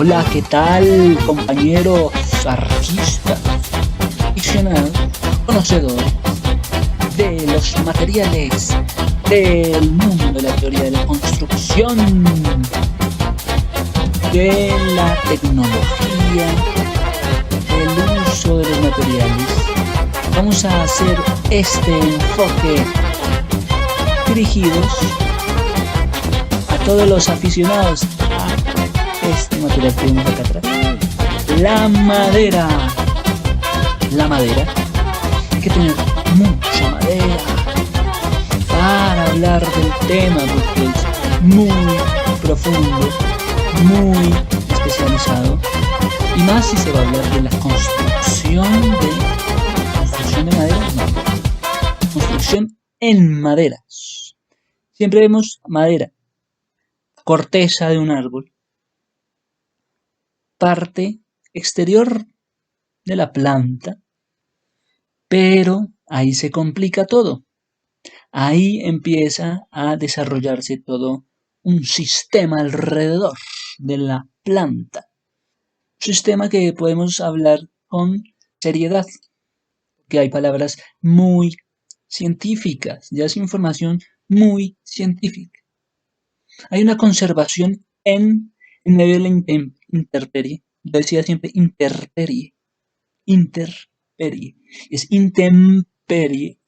Hola, ¿qué tal, compañeros artistas, aficionados, conocedores de los materiales del mundo de la teoría de la construcción, de la tecnología, del uso de los materiales? Vamos a hacer este enfoque dirigidos a todos los aficionados a este material que vemos acá atrás. La madera. La madera. Hay que tener mucha madera para hablar del tema porque es muy profundo, muy especializado. Y más si se va a hablar de la construcción de madera, no. Construcción en maderas. Siempre vemos madera, corteza de un árbol, parte exterior de la planta, pero ahí se complica todo. Ahí empieza a desarrollarse todo un sistema alrededor de la planta. Un sistema que podemos hablar con seriedad, que hay palabras muy científicas, ya es información muy científica. Hay una conservación en medio de la intemperie. Yo decía siempre intemperie, es intemperie,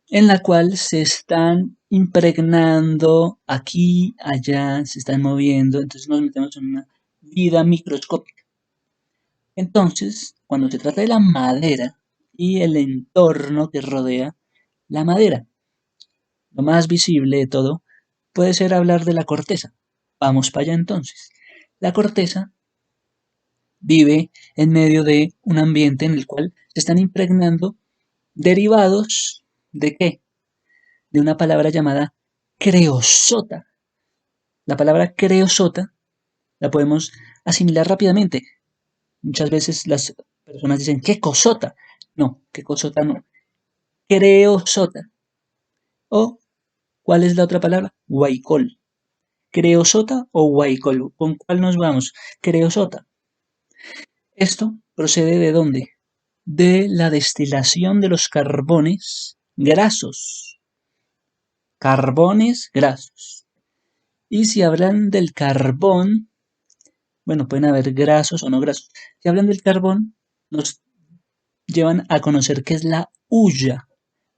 en la cual se están impregnando aquí, allá, se están moviendo, entonces nos metemos en una vida microscópica. Entonces, cuando se trata de la madera y el entorno que rodea la madera, lo más visible de todo puede ser hablar de la corteza. Vamos para allá entonces. La corteza vive en medio de un ambiente en el cual se están impregnando derivados ¿de qué? De una palabra llamada creosota. La palabra creosota la podemos asimilar rápidamente. Muchas veces las personas dicen, ¿qué cosota? No, ¿qué cosota no? Creosota. O, ¿cuál es la otra palabra? Guaycol. ¿Creosota o guaycol? ¿Con cuál nos vamos? Creosota. Esto procede ¿de dónde? De la destilación de los carbones grasos. Carbones grasos. Y si hablan del carbón, bueno, pueden haber grasos o no grasos. Si hablan del carbón, nos llevan a conocer qué es la hulla,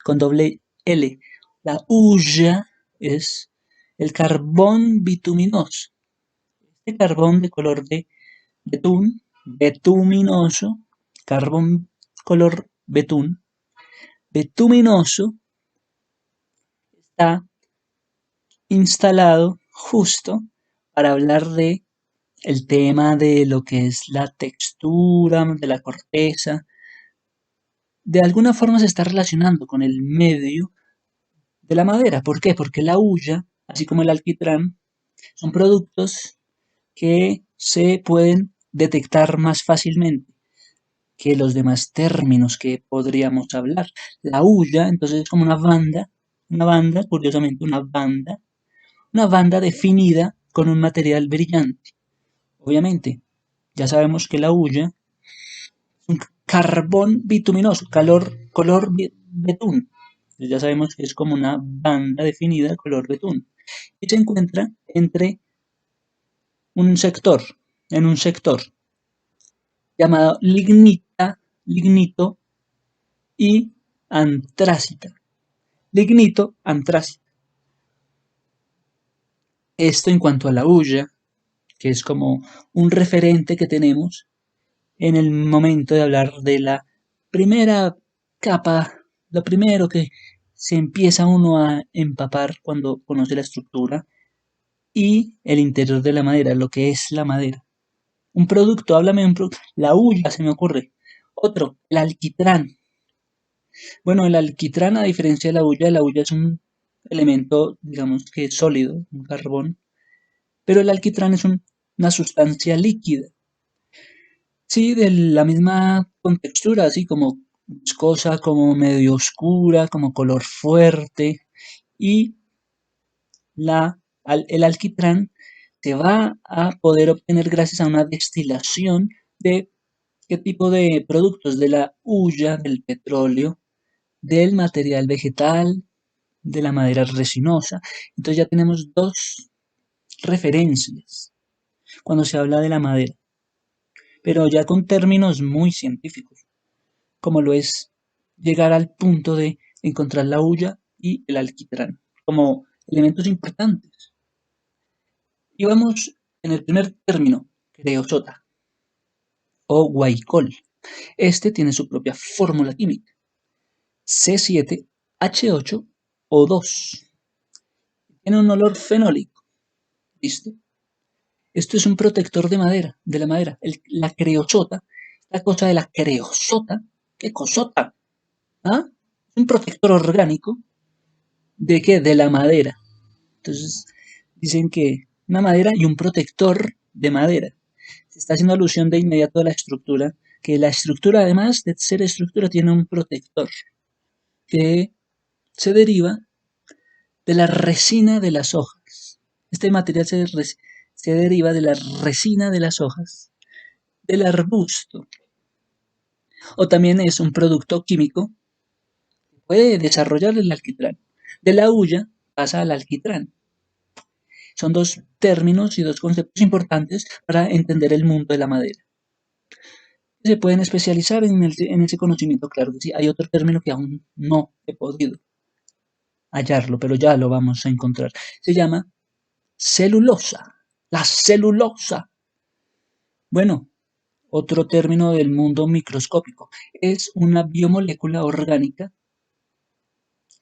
con doble L. La hulla es el carbón bituminoso. Este carbón de color de betún, betuminoso, carbón color betún, betuminoso, está instalado justo para hablar de el tema de lo que es la textura de la corteza. De alguna forma se está relacionando con el medio de la madera. ¿Por qué? Porque la hulla, así como el alquitrán, son productos que se pueden detectar más fácilmente que los demás términos que podríamos hablar. La hulla, entonces, es como una banda, curiosamente, una banda definida con un material brillante. Obviamente, ya sabemos que la hulla es un carbón bituminoso, color betún. Entonces ya sabemos que es como una banda definida color betún. Y se encuentra entre un sector, en un sector llamado lignito y antrácita. Lignito, antrácita. Esto en cuanto a la hulla, que es como un referente que tenemos en el momento de hablar de la primera capa, lo primero que se empieza uno a empapar cuando conoce la estructura y el interior de la madera, lo que es la madera. Un producto, háblame de un producto. La hulla se me ocurre. Otro, el alquitrán. Bueno, el alquitrán, a diferencia de la hulla es un elemento, digamos que sólido, un carbón, pero el alquitrán es una sustancia líquida. Sí, de la misma contextura, así como viscosa, como medio oscura, como color fuerte. Y el alquitrán se va a poder obtener gracias a una destilación de qué tipo de productos, de la hulla, del petróleo, del material vegetal, de la madera resinosa. Entonces ya tenemos dos referencias cuando se habla de la madera, pero ya con términos muy científicos, como lo es llegar al punto de encontrar la hulla y el alquitrán como elementos importantes. Y vamos en el primer término, creosota o guaicol. Este tiene su propia fórmula química, C7H8O2. Tiene un olor fenólico, ¿listo? Esto es un protector de madera, de la madera. La creosota, la cosa de la creosota, ¿qué cosota? ¿Ah? Un protector orgánico, ¿de qué? De la madera. Entonces, dicen que una madera y un protector de madera. Se está haciendo alusión de inmediato a la estructura, que la estructura, además de ser estructura, tiene un protector que se deriva de la resina de las hojas. Este material se deriva de la resina de las hojas del arbusto. O también es un producto químico que puede desarrollar el alquitrán. De la hulla pasa al alquitrán. Son dos términos y dos conceptos importantes para entender el mundo de la madera. Se pueden especializar en ese conocimiento, claro que sí. Hay otro término que aún no he podido hallarlo, pero ya lo vamos a encontrar. Se llama celulosa. La celulosa. Bueno, otro término del mundo microscópico. Es una biomolécula orgánica.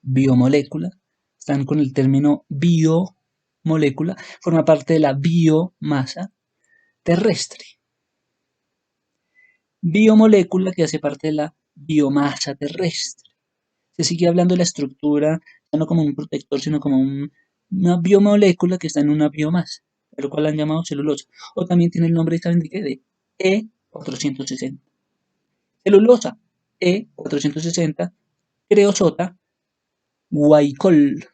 Biomolécula. Están con el término biomolécula. Forma parte de la biomasa terrestre. Biomolécula que hace parte de la biomasa terrestre. Se sigue hablando de la estructura, ya no como un protector, sino como una biomolécula que está en una biomasa, a lo cual han llamado celulosa. O también tiene el nombre, ¿saben de qué? De E460. Celulosa, E460, creosota, guaicol.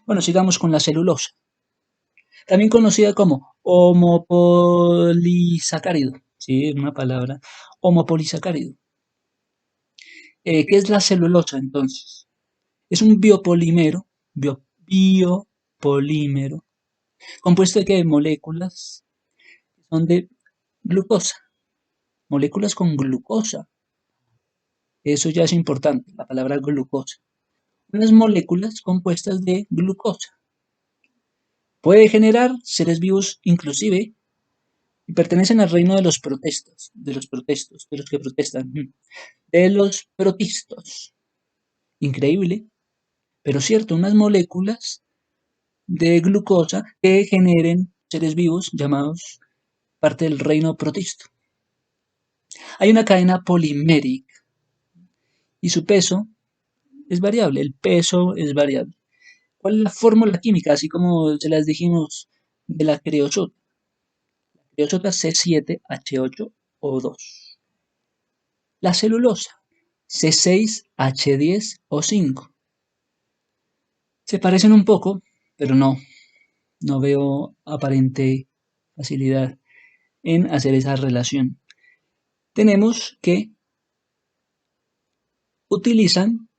Bueno, sigamos con la celulosa, también conocida como homopolisacárido. Sí, una palabra, homopolisacárido. ¿Qué es la celulosa entonces? Es un biopolímero, biopolímero, compuesto de ¿qué? Moléculas que son de glucosa, moléculas con glucosa. Eso ya es importante, la palabra glucosa. Unas moléculas compuestas de glucosa. Puede generar seres vivos inclusive y pertenecen al reino de los protestos, de los que protestan, de los protistos. Increíble, pero cierto, unas moléculas de glucosa que generen seres vivos llamados parte del reino protisto. Hay una cadena polimérica y su peso es variable, el peso es variable. ¿Cuál es la fórmula química? Así como se las dijimos de la creosota. La creosota C7H8O2. La celulosa C6H10O5. Se parecen un poco, pero no veo aparente facilidad en hacer esa relación. Tenemos que utilizan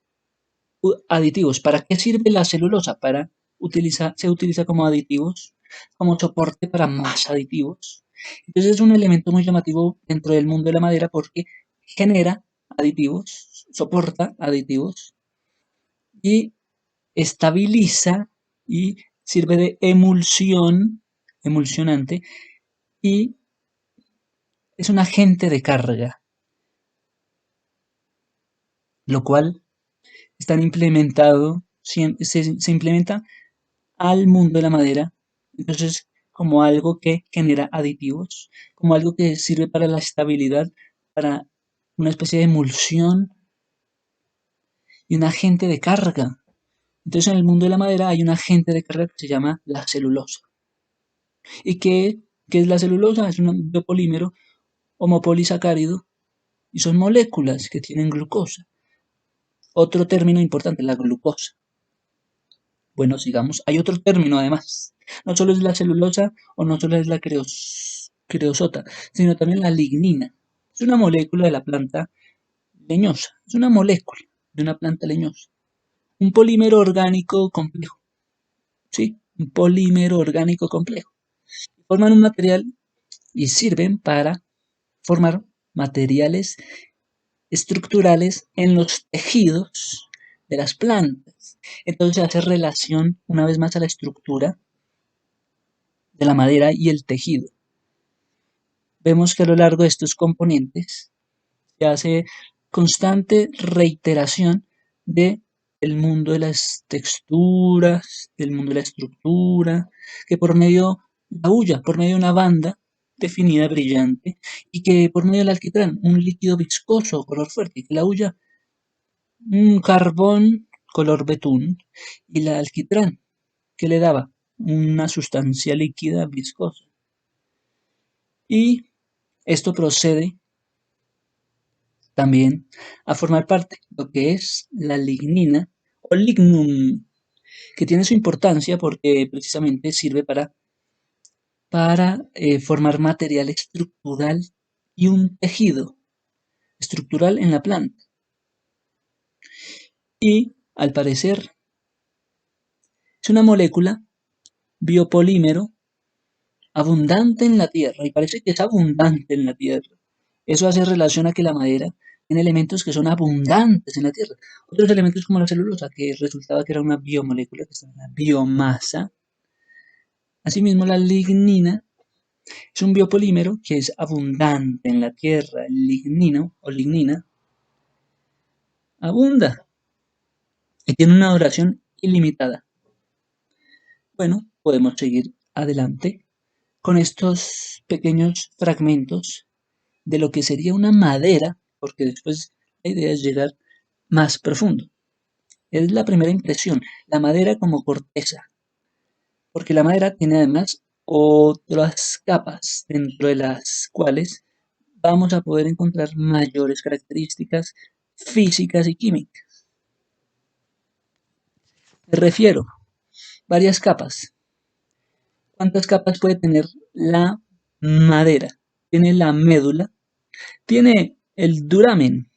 aditivos. ¿Para qué sirve la celulosa? Se utiliza como aditivos, como soporte para más aditivos. Entonces es un elemento muy llamativo dentro del mundo de la madera porque genera aditivos, soporta aditivos y estabiliza y sirve de emulsión, emulsionante y es un agente de carga, lo cual están implementado, se implementa al mundo de la madera, entonces como algo que genera aditivos, como algo que sirve para la estabilidad, para una especie de emulsión y un agente de carga. Entonces en el mundo de la madera hay un agente de carga que se llama la celulosa. ¿Y qué es la celulosa? Es un biopolímero homopolisacárido y son moléculas que tienen glucosa. Otro término importante, la glucosa. Bueno, sigamos. Hay otro término además. No solo es la celulosa o no solo es la creosota, sino también la lignina. Es una molécula de la planta leñosa. Es una molécula de una planta leñosa. Un polímero orgánico complejo. Sí, un polímero orgánico complejo. Forman un material y sirven para formar materiales estructurales en los tejidos de las plantas. Entonces se hace relación una vez más a la estructura de la madera y el tejido. Vemos que a lo largo de estos componentes se hace constante reiteración de el mundo de las texturas, del mundo de la estructura, que por medio de la hulla, por medio de una banda definida brillante, y que por medio del alquitrán, un líquido viscoso, color fuerte, que la hulla, un carbón color betún, y la alquitrán, que le daba una sustancia líquida viscosa. Y esto procede también a formar parte de lo que es la lignina o lignum, que tiene su importancia porque precisamente sirve para formar material estructural y un tejido estructural en la planta. Y al parecer es una molécula biopolímero abundante en la Tierra, y parece que es abundante en la Tierra. Eso hace relación a que la madera tiene elementos que son abundantes en la Tierra. Otros elementos como la celulosa, que resultaba que era una biomolécula que está en la biomasa. Asimismo, la lignina es un biopolímero que es abundante en la Tierra. El lignino o lignina abunda y tiene una duración ilimitada. Bueno, podemos seguir adelante con estos pequeños fragmentos de lo que sería una madera, porque después la idea es llegar más profundo. Es la primera impresión, la madera como corteza, porque la madera tiene además otras capas dentro de las cuales vamos a poder encontrar mayores características físicas y químicas. Me refiero, varias capas. ¿Cuántas capas puede tener la madera? Tiene la médula, tiene el duramen,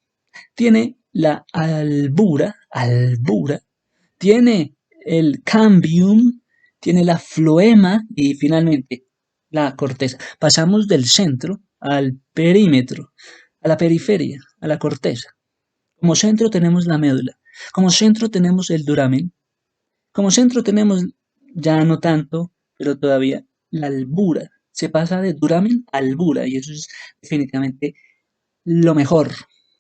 tiene la albura, tiene el cambium, tiene la floema y finalmente la corteza. Pasamos del centro al perímetro, a la periferia, a la corteza. Como centro tenemos la médula, como centro tenemos el duramen, como centro tenemos ya no tanto, pero todavía la albura. Se pasa de duramen a albura y eso es definitivamente lo mejor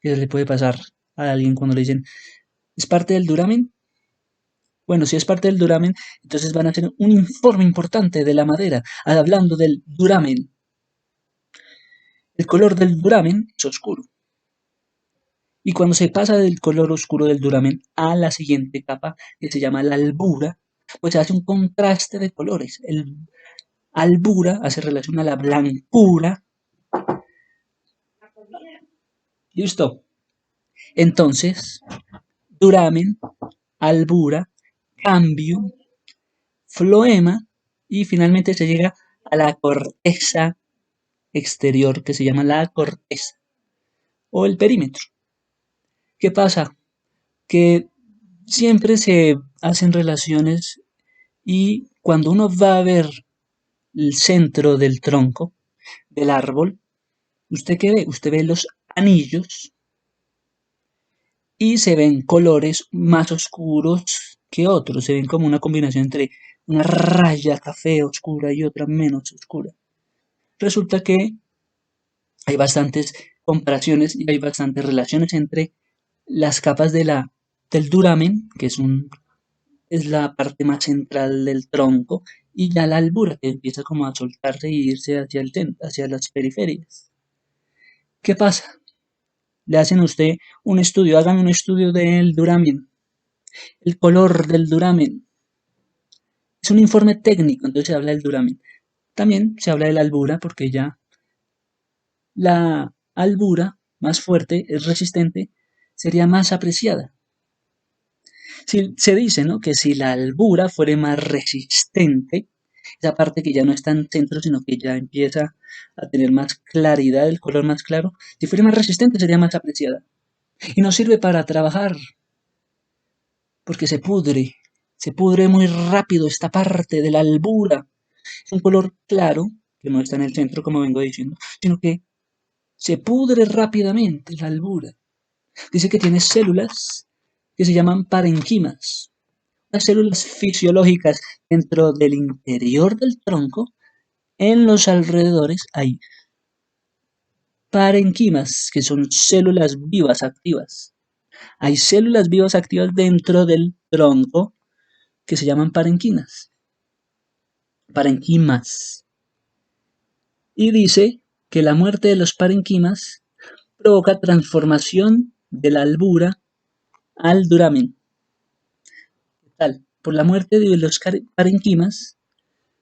que se le puede pasar a alguien cuando le dicen, ¿es parte del duramen? Bueno, si es parte del duramen, entonces van a hacer un informe importante de la madera, hablando del duramen. El color del duramen es oscuro. Y cuando se pasa del color oscuro del duramen a la siguiente capa, que se llama la albura, pues se hace un contraste de colores. El albura hace relación a la blancura. ¿Listo? Entonces, duramen, albura, cambio, floema y finalmente se llega a la corteza exterior que se llama la corteza o el perímetro. ¿Qué pasa? Que siempre se hacen relaciones y cuando uno va a ver el centro del tronco del árbol, ¿usted qué ve? Usted ve los anillos y se ven colores más oscuros que otros, se ven como una combinación entre una raya café oscura y otra menos oscura. Resulta que hay bastantes comparaciones y hay bastantes relaciones entre las capas del duramen, que es la parte más central del tronco, y ya la albura, que empieza como a soltarse y irse hacia el centro, hacia las periferias. ¿Qué pasa? Le hacen a usted un estudio, hagan un estudio del duramen, el color del duramen. Es un informe técnico, entonces se habla del duramen. También se habla de la albura, porque ya la albura más fuerte, es resistente, sería más apreciada. Si, se dice, ¿no?, que si la albura fuera más resistente, esa parte que ya no está en centro, sino que ya empieza a tener más claridad, el color más claro, si fuera más resistente sería más apreciada. Y nos sirve para trabajar, porque se pudre muy rápido esta parte de la albura. Es un color claro, que no está en el centro, como vengo diciendo, sino que se pudre rápidamente la albura. Dice que tiene células que se llaman parenquimas, las células fisiológicas dentro del interior del tronco. En los alrededores hay parenquimas, que son células vivas activas. Hay células vivas activas dentro del tronco que se llaman parenquimas. Y dice que la muerte de los parenquimas provoca transformación de la albura al duramen. ¿Qué tal? Por la muerte de los parenquimas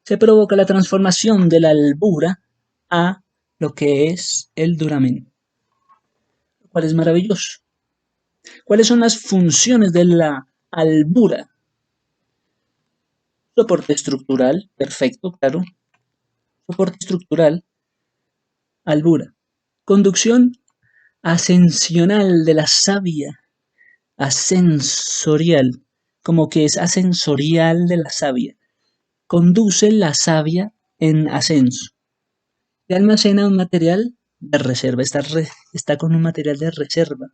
se provoca la transformación de la albura a lo que es el duramen, lo cual es maravilloso. ¿Cuáles son las funciones de la albura? Soporte estructural, perfecto, claro. Soporte estructural, albura. Conducción ascensional de la savia, ascensorial, como que es ascensorial de la savia. Conduce la savia en ascenso. Y almacena un material de reserva, está con un material de reserva.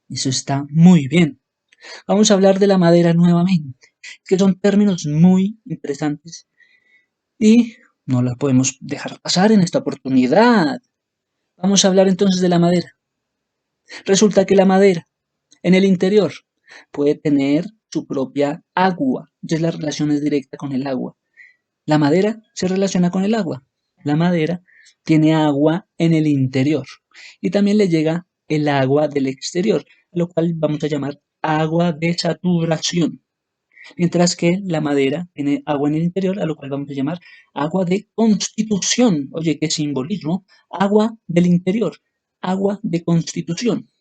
Eso está muy bien. Vamos a hablar de la madera nuevamente, que son términos muy interesantes y no la podemos dejar pasar en esta oportunidad. Vamos a hablar entonces de la madera. Resulta que la madera en el interior puede tener su propia agua, ya la relación es directa con el agua. La madera se relaciona con el agua. La madera tiene agua en el interior y también le llega el agua del exterior, lo cual vamos a llamar agua de saturación. Mientras que la madera tiene agua en el interior, a lo cual vamos a llamar agua de constitución. Oye, qué simbolismo. Agua del interior, agua de constitución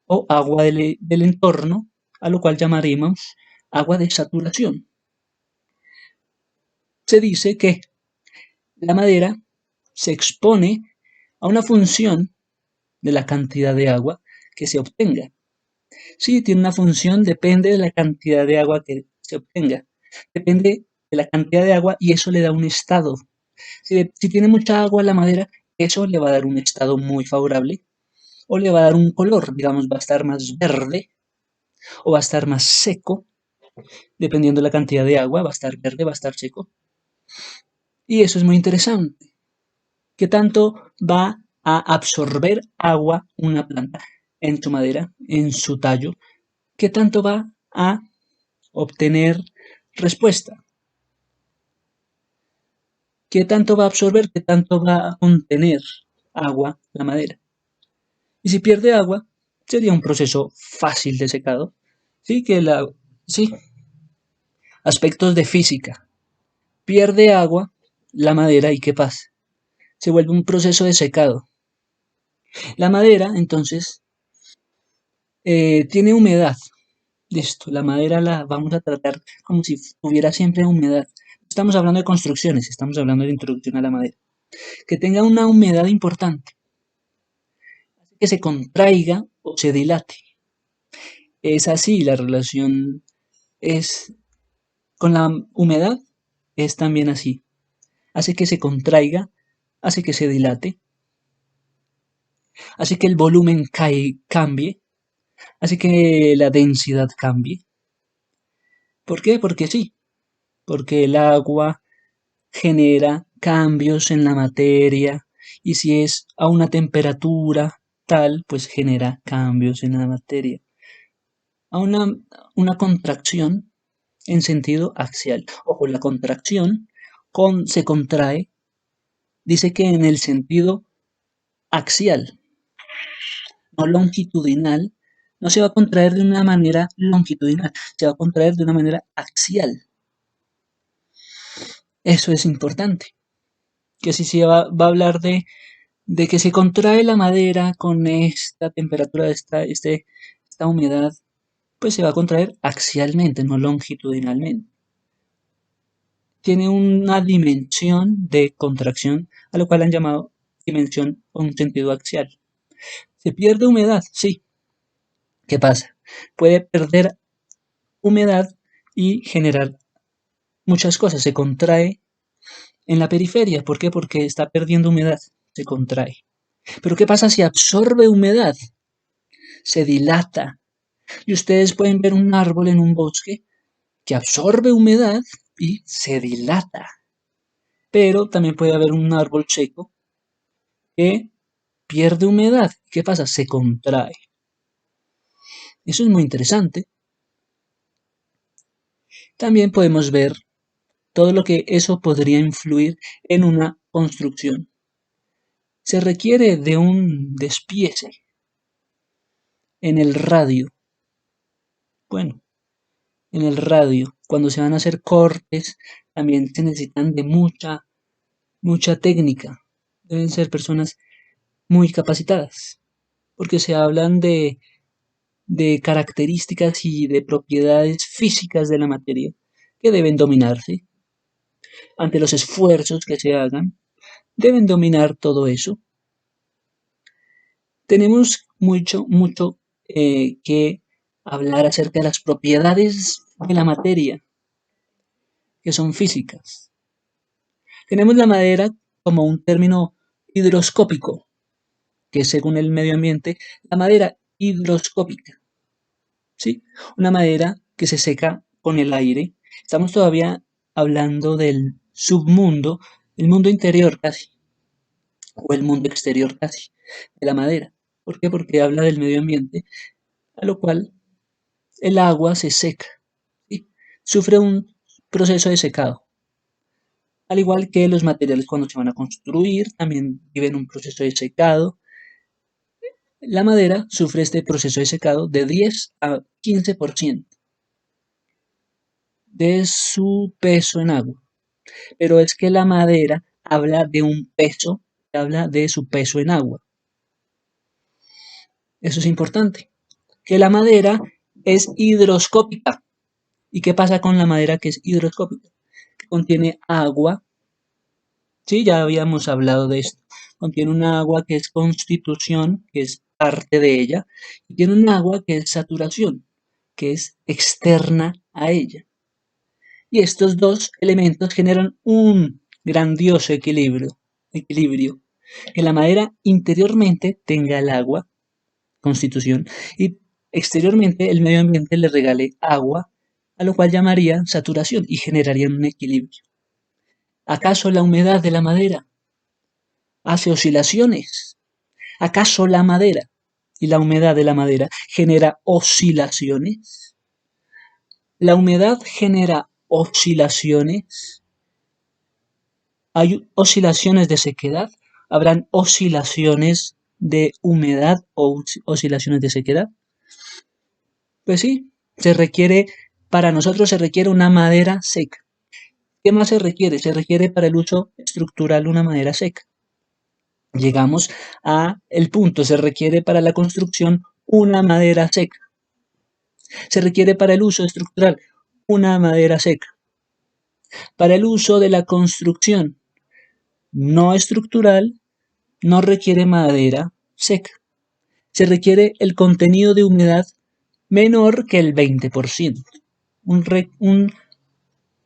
o agua del entorno, a lo cual llamaremos agua de saturación. Se dice que la madera se expone a una función de la cantidad de agua que se obtenga. Sí, tiene una función, depende de la cantidad de agua que se obtenga. Depende de la cantidad de agua y eso le da un estado. Si tiene mucha agua la madera, eso le va a dar un estado muy favorable o le va a dar un color, digamos, va a estar más verde o va a estar más seco, dependiendo de la cantidad de agua, va a estar verde, va a estar seco. Y eso es muy interesante. ¿Qué tanto va a absorber agua una planta en su madera, en su tallo? ¿Qué tanto va a obtener respuesta? ¿Qué tanto va a absorber? ¿Qué tanto va a contener agua la madera? Y si pierde agua, sería un proceso fácil de secado. Sí, sí, aspectos de física. Pierde agua la madera y ¿qué pasa? Se vuelve un proceso de secado. La madera, entonces, tiene humedad. Listo, la madera la vamos a tratar como si tuviera siempre humedad. Estamos hablando de construcciones, estamos hablando de introducción a la madera. Que tenga una humedad importante, que se contraiga o se dilate. Es así, la relación es con la humedad, es también así. Hace que se contraiga, hace que se dilate, hace que el volumen cambie, hace que la densidad cambie. ¿Por qué? Porque sí, porque el agua genera cambios en la materia y si es a una temperatura tal, pues genera cambios en la materia. A una contracción en sentido axial. Ojo, la contracción se contrae, dice que en el sentido axial, no longitudinal, no se va a contraer de una manera longitudinal, se va a contraer de una manera axial. Eso es importante. Que si se va a hablar de que se contrae la madera con esta temperatura, esta esta humedad pues se va a contraer axialmente, no longitudinalmente. Tiene una dimensión de contracción, a lo cual han llamado dimensión con sentido axial. ¿Se pierde humedad? Sí. ¿Qué pasa? Puede perder humedad y generar muchas cosas. Se contrae en la periferia. ¿Por qué? Porque está perdiendo humedad. Se contrae. Pero ¿qué pasa si absorbe humedad? Se dilata. Y ustedes pueden ver un árbol en un bosque que absorbe humedad y se dilata. Pero también puede haber un árbol seco que pierde humedad. ¿Qué pasa? Se contrae. Eso es muy interesante. También podemos ver todo lo que eso podría influir en una construcción. Se requiere de un despiece en el radio. Bueno, en el radio, cuando se van a hacer cortes, también se necesitan de mucha técnica. Deben ser personas muy capacitadas, porque se hablan de características y de propiedades físicas de la materia que deben dominarse. Ante los esfuerzos que se hagan, deben dominar todo eso. Tenemos mucho que hablar acerca de las propiedades de la materia, que son físicas. Tenemos la madera como un término hidroscópico, que es según el medio ambiente, la madera hidroscópica, ¿sí? Una madera que se seca con el aire. Estamos todavía hablando del submundo, el mundo interior casi, o el mundo exterior casi, de la madera. ¿Por qué? Porque habla del medio ambiente, a lo cual el agua se seca, ¿sí? Sufre un proceso de secado. Al igual que los materiales cuando se van a construir, también viven un proceso de secado. La madera sufre este proceso de secado de 10 a 15% de su peso en agua. Pero es que la madera habla de un peso, habla de su peso en agua. Eso es importante. Que la madera es hidroscópica. ¿Y qué pasa con la madera que es hidroscópica? Que contiene agua. Sí, ya habíamos hablado de esto. Contiene un agua que es constitución, que es parte de ella, y tiene un agua que es saturación, que es externa a ella. Y estos dos elementos generan un grandioso equilibrio. Que la madera interiormente tenga el agua, constitución, y exteriormente el medio ambiente le regale agua, a lo cual llamaría saturación y generaría un equilibrio. ¿Acaso la humedad de la madera hace oscilaciones? ¿Acaso la madera y la humedad de la madera genera oscilaciones? ¿La humedad genera oscilaciones? ¿Hay oscilaciones de sequedad? ¿Habrán oscilaciones de humedad o oscilaciones de sequedad? Pues sí, para nosotros se requiere una madera seca. ¿Qué más se requiere? Se requiere para el uso estructural una madera seca. Llegamos a el punto, se requiere para la construcción una madera seca. Se requiere para el uso estructural una madera seca. Para el uso de la construcción no estructural no requiere madera seca. Se requiere el contenido de humedad menor que el 20%. Un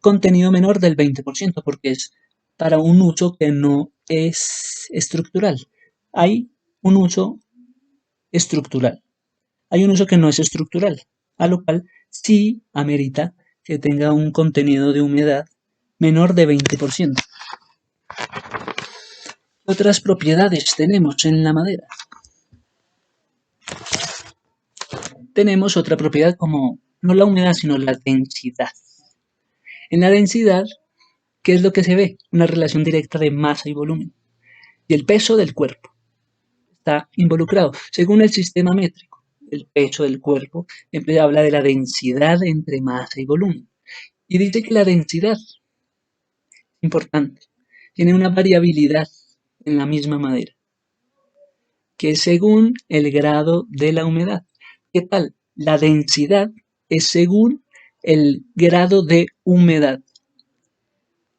contenido menor del 20% porque es para un uso que no es estructural. Hay un uso estructural. Hay un uso que no es estructural, a lo cual sí amerita que tenga un contenido de humedad menor de 20%. ¿Qué otras propiedades tenemos en la madera? Tenemos otra propiedad como no la humedad, sino la densidad. En la densidad, ¿qué es lo que se ve? Una relación directa de masa y volumen. Y el peso del cuerpo está involucrado. Según el sistema métrico, el peso del cuerpo siempre habla de la densidad entre masa y volumen. Y dice que la densidad, importante, tiene una variabilidad en la misma madera, que es según el grado de la humedad. ¿Qué tal? La densidad es según el grado de humedad,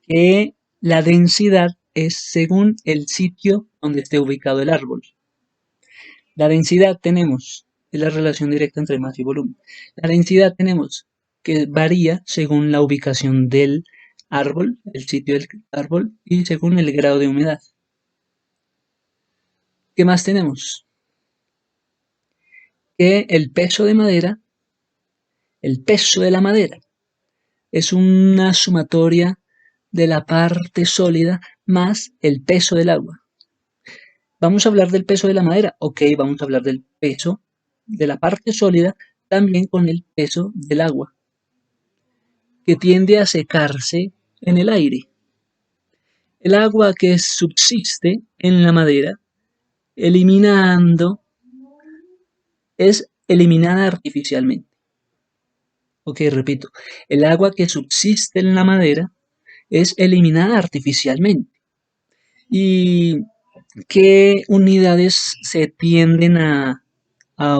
que la densidad es según el sitio donde esté ubicado el árbol. La densidad tenemos, es la relación directa entre masa y volumen. La densidad tenemos que varía según la ubicación del árbol, el sitio del árbol y según el grado de humedad. ¿Qué más tenemos? Que el peso de la madera, es una sumatoria de la parte sólida más el peso del agua. Vamos a hablar del peso de la madera, ok, vamos a hablar del peso de la parte sólida también con el peso del agua, que tiende a secarse en el aire. El agua que subsiste en la madera, eliminando, es eliminada artificialmente. Ok, repito, el agua que subsiste en la madera es eliminada artificialmente. ¿Y qué unidades se tienden a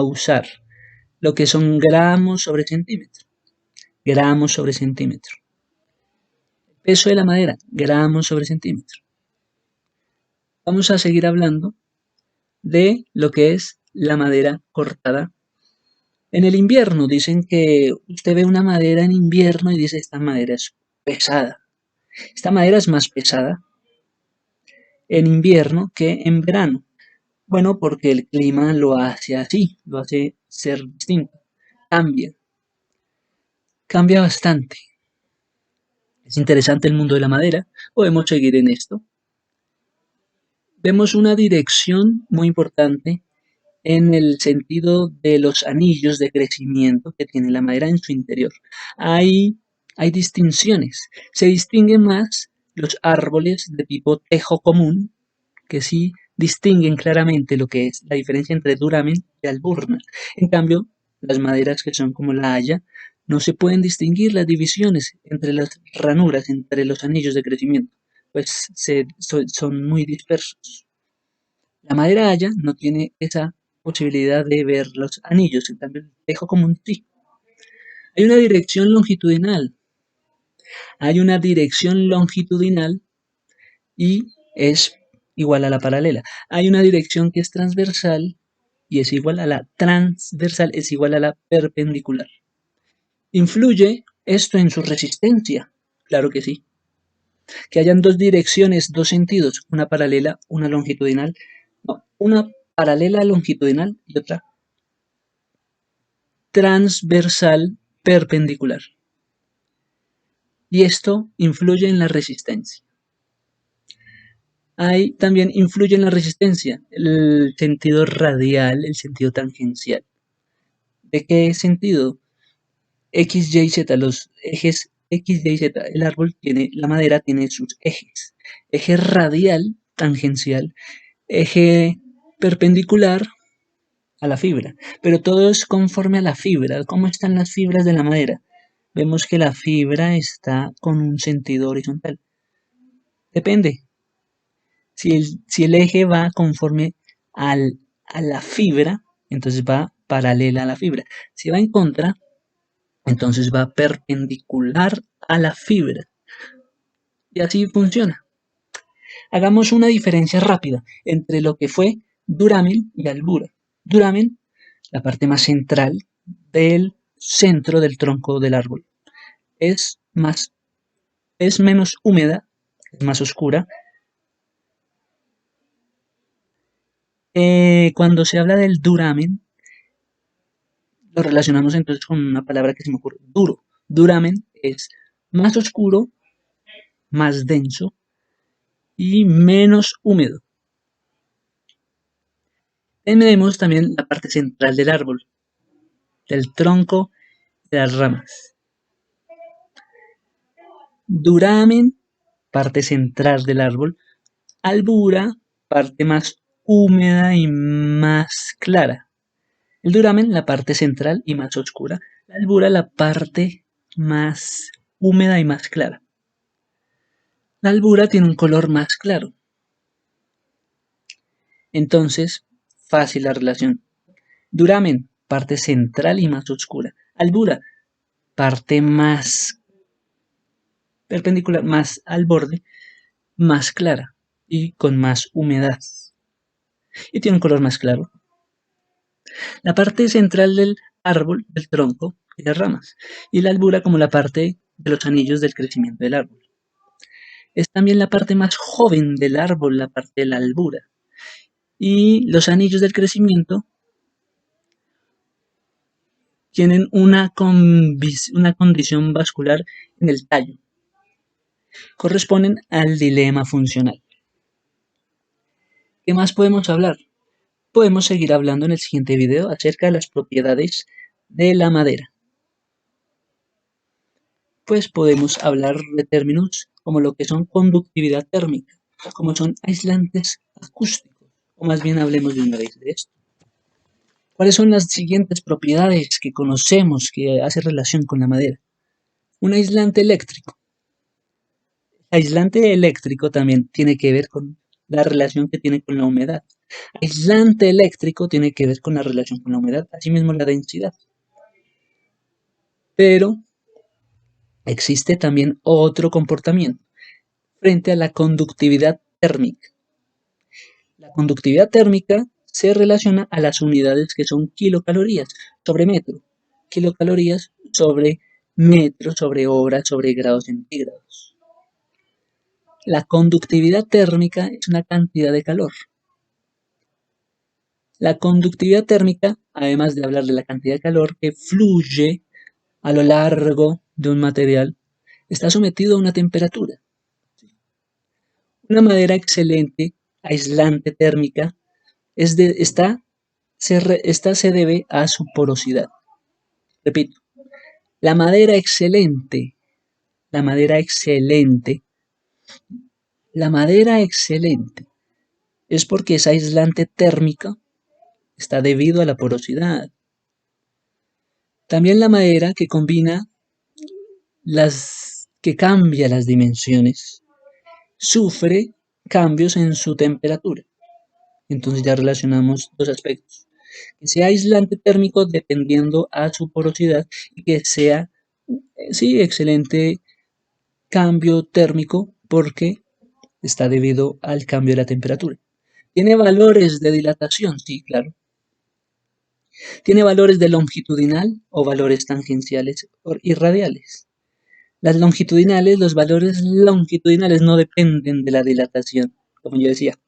usar? Lo que son gramos sobre centímetro. Gramos sobre centímetro. Peso de la madera, gramos sobre centímetro. Vamos a seguir hablando de lo que es la madera cortada en el invierno. Dicen que usted ve una madera en invierno y dice, esta madera es pesada. Esta madera es más pesada en invierno que en verano. Bueno, porque el clima lo hace así, lo hace ser distinto. Cambia, cambia bastante. Es interesante el mundo de la madera. Podemos seguir en esto. Vemos una dirección muy importante en el sentido de los anillos de crecimiento que tiene la madera en su interior. Hay, hay distinciones. Se distinguen más los árboles de tipo tejo común, que sí distinguen claramente lo que es la diferencia entre duramen y alburna. En cambio, las maderas que son como la haya, no se pueden distinguir las divisiones entre las ranuras, entre los anillos de crecimiento, pues son muy dispersos. La madera haya no tiene esa posibilidad de ver los anillos, en cambio el tejo común sí. Hay una dirección longitudinal, hay una dirección longitudinal y es igual a la paralela. Hay una dirección que es transversal y es igual a la transversal, es igual a la perpendicular. ¿Influye esto en su resistencia? Claro que sí. Que hayan dos direcciones, dos sentidos, una paralela, una longitudinal. No, una paralela longitudinal y otra transversal perpendicular. Y esto influye en la resistencia. Hay también influye en la resistencia el sentido radial, el sentido tangencial. ¿De qué sentido? X, Y, Z, los ejes X, Y, Z. El árbol tiene, la madera tiene sus ejes. Eje radial, tangencial, eje perpendicular a la fibra. Pero todo es conforme a la fibra. ¿Cómo están las fibras de la madera? Vemos que la fibra está con un sentido horizontal. Depende. Si el eje va conforme a la fibra, entonces va paralela a la fibra. Si va en contra, entonces va perpendicular a la fibra. Y así funciona. Hagamos una diferencia rápida entre lo que fue duramen y albura. Duramen, la parte más central del centro del tronco del árbol. Es más, es menos húmeda, es más oscura. Cuando se habla del duramen, lo relacionamos entonces con una palabra que se me ocurre, duro. Duramen es más oscuro, más denso y menos húmedo. Tenemos también la parte central del árbol, del tronco, de las ramas. Duramen, parte central del árbol. Albura, parte más húmeda y más clara. El duramen, la parte central y más oscura. La albura, la parte más húmeda y más clara. La albura tiene un color más claro. Entonces, fácil la relación. Duramen, parte central y más oscura. Albura, parte más perpendicular, más al borde, más clara y con más humedad. Y tiene un color más claro. La parte central del árbol, del tronco y las ramas. Y la albura como la parte de los anillos del crecimiento del árbol. Es también la parte más joven del árbol, la parte de la albura. Y los anillos del crecimiento tienen una condición vascular en el tallo. Corresponden al dilema funcional. ¿Qué más podemos hablar? Podemos seguir hablando en el siguiente video acerca de las propiedades de la madera. Pues podemos hablar de términos como lo que son conductividad térmica, como son aislantes acústicos, o más bien hablemos de una vez de esto. ¿Cuáles son las siguientes propiedades que conocemos que hace relación con la madera? Un aislante eléctrico. Aislante eléctrico también tiene que ver con la relación que tiene con la humedad. Aislante eléctrico tiene que ver con la relación con la humedad, asimismo la densidad. Pero existe también otro comportamiento frente a la conductividad térmica. La conductividad térmica se relaciona a las unidades que son kilocalorías sobre metro, kilocalorías sobre metro, sobre hora, sobre grados centígrados. La conductividad térmica es una cantidad de calor. La conductividad térmica, además de hablar de la cantidad de calor que fluye a lo largo de un material, está sometido a una temperatura. Una madera excelente, aislante térmica, esta se debe a su porosidad. Repito, la madera excelente, la madera excelente, la madera excelente es porque es aislante térmica, está debido a la porosidad. También la madera que que cambia las dimensiones, sufre cambios en su temperatura. Entonces ya relacionamos dos aspectos. Que sea aislante térmico dependiendo a su porosidad y que sea, sí, excelente cambio térmico porque está debido al cambio de la temperatura. ¿Tiene valores de dilatación? Sí, claro. ¿Tiene valores de longitudinal o valores tangenciales y radiales? Los valores longitudinales no dependen de la dilatación, como yo decía.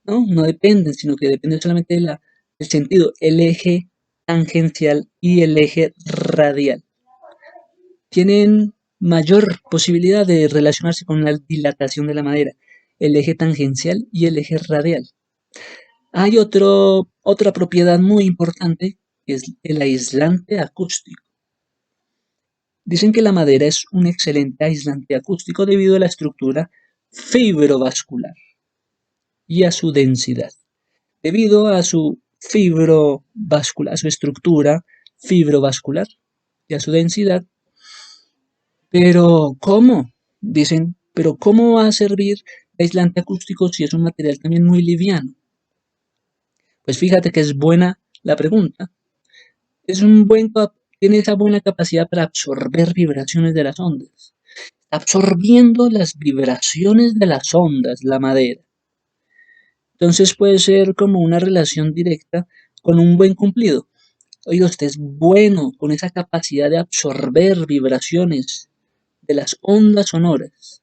No dependen, sino que dependen solamente del sentido, el eje tangencial y el eje radial. Tienen mayor posibilidad de relacionarse con la dilatación de la madera, el eje tangencial y el eje radial. Hay otra propiedad muy importante, que es el aislante acústico. Dicen que la madera es un excelente aislante acústico debido a la estructura fibrovascular y a su densidad. Debido a su fibrovascular, a su estructura fibrovascular y a su densidad. Pero, ¿cómo? Dicen, pero ¿cómo va a servir de aislante acústico si es un material también muy liviano? Pues fíjate que es buena la pregunta. Tiene esa buena capacidad para absorber vibraciones de las ondas. Absorbiendo las vibraciones de las ondas, la madera. Entonces puede ser como una relación directa con un buen cumplido. Oiga, usted es bueno con esa capacidad de absorber vibraciones de las ondas sonoras.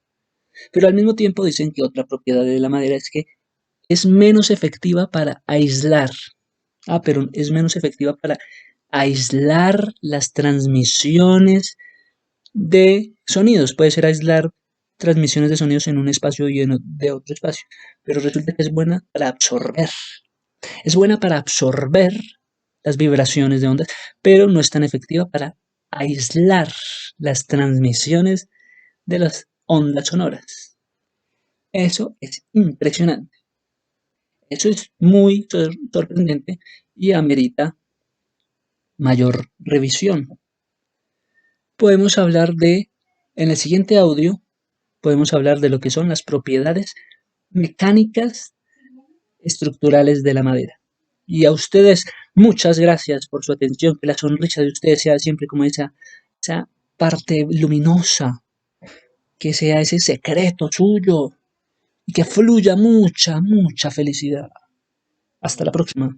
Pero al mismo tiempo dicen que otra propiedad de la madera es que es menos efectiva para aislar. Pero es menos efectiva para aislar las transmisiones de sonidos. Puede ser aislar transmisiones de sonidos en un espacio y de otro espacio. Pero resulta que es buena para absorber. Es buena para absorber las vibraciones de ondas, pero no es tan efectiva para aislar las transmisiones de las ondas sonoras. Eso es impresionante. Eso es muy sorprendente y amerita mayor revisión. Podemos hablar en el siguiente audio, podemos hablar de lo que son las propiedades mecánicas estructurales de la madera. Y a ustedes Muchas gracias por su atención, que la sonrisa de ustedes sea siempre como esa parte luminosa, que sea ese secreto suyo y que fluya mucha, mucha felicidad. Hasta la próxima.